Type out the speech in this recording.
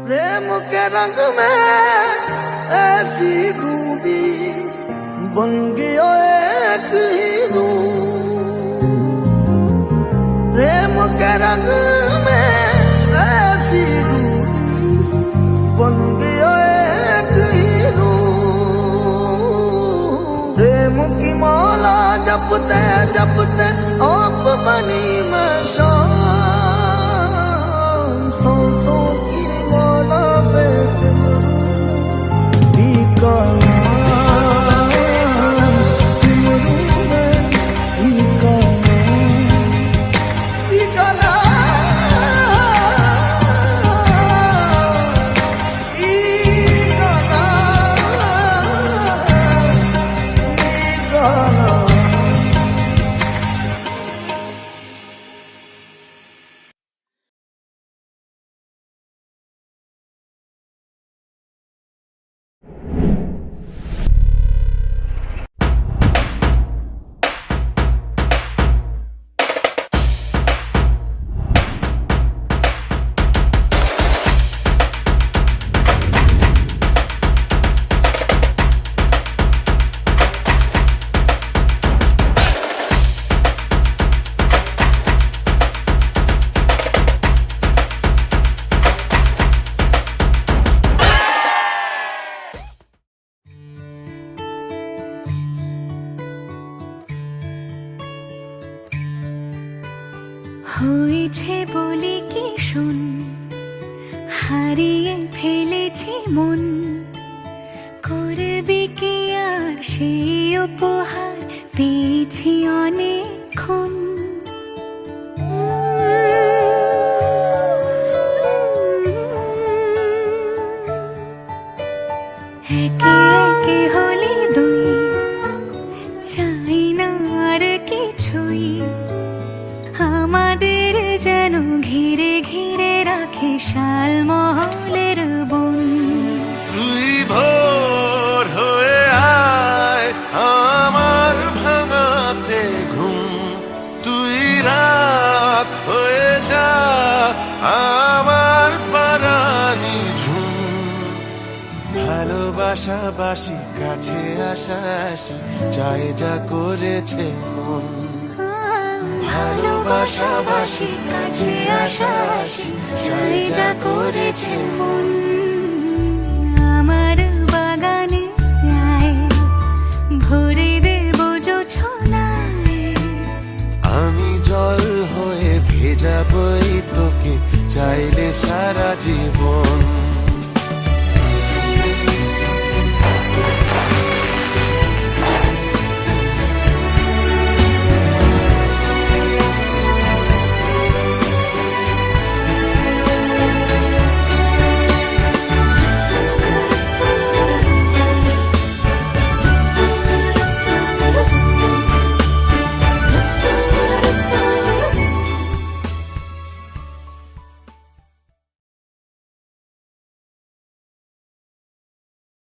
प्रेम के रंग में ऐसी डूबी बन गया एक हीरो। प्रेम के रंग में ऐसी डूबी बन गया एक हीरो। प्रेम की माला जपते जपते आप बनी मैं शाम। सांसों की माला पे सिमरू का नाम, सिमरू में ही का नाम, ही का नाम, ही का नाम, ही का नाम। হয়েছে বলে কি শোন, হারিয়ে ফেলেছি মন, করবি কি আর সেই উপহার পেয়েছি অনেকক্ষণ। একে একে হলে দুই, চাই না আর কিছুই, আমাদের যেন ঘিরে ঘিরে রাখে শালমহলের বন। তুই ভোর হয়ে আয় আমার ভাঙাতে ঘুম, তুই রাত হয়ে যা আমার পারানি ঝুম। ভালোবাসাবাসি কাছে আসা আসি চাই যা করেছে মন। ভালোবাসাবাসি কাছে আসা আসি চাই যা করেছে মন। আমার বাগানে আয়, ভরে দেব জোছনায়, আমি জল হয়ে ভেজাবই তোকে চাইলে